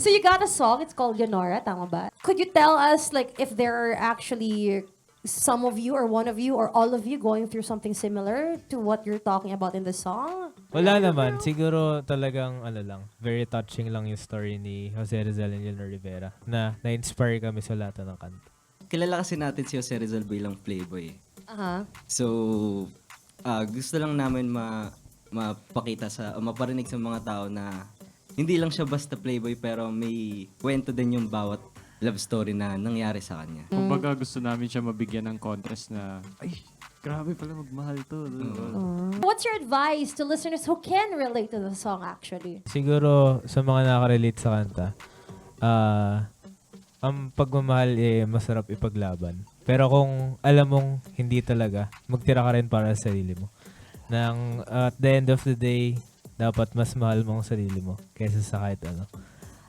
So you got a song, it's called Leonora, tama ba? Could you tell us like if there are actually some of you or one of you or all of you going through something similar to what you're talking about in the song? Wala naman. Siguro talagang very touching lang yung story ni Jose Rizal and Leonor Rivera na na-inspire kami sa lahat ng kanta. Kilala kasi natin si Jose Rizal bilang playboy. Uh-huh. So, gusto lang namin mapakita o maparinig sa mga tao na hindi lang siya basta playboy pero may kwento din yung bawat love story na nangyari sa kanya. Kumbaga gusto namin siya mabigyan ng contrast na, ay, grabe pala magmahal to. What's your advice to listeners who can relate to the song actually? Siguro sa mga nakarelate sa kanta, ang pagmamahal masarap ipaglaban. Pero kung alam mong hindi talaga, magtira ka rin para sa sarili mo. At the end of the day, dapat mas mahal mo ang sarili mo kaysa sa kahit ano.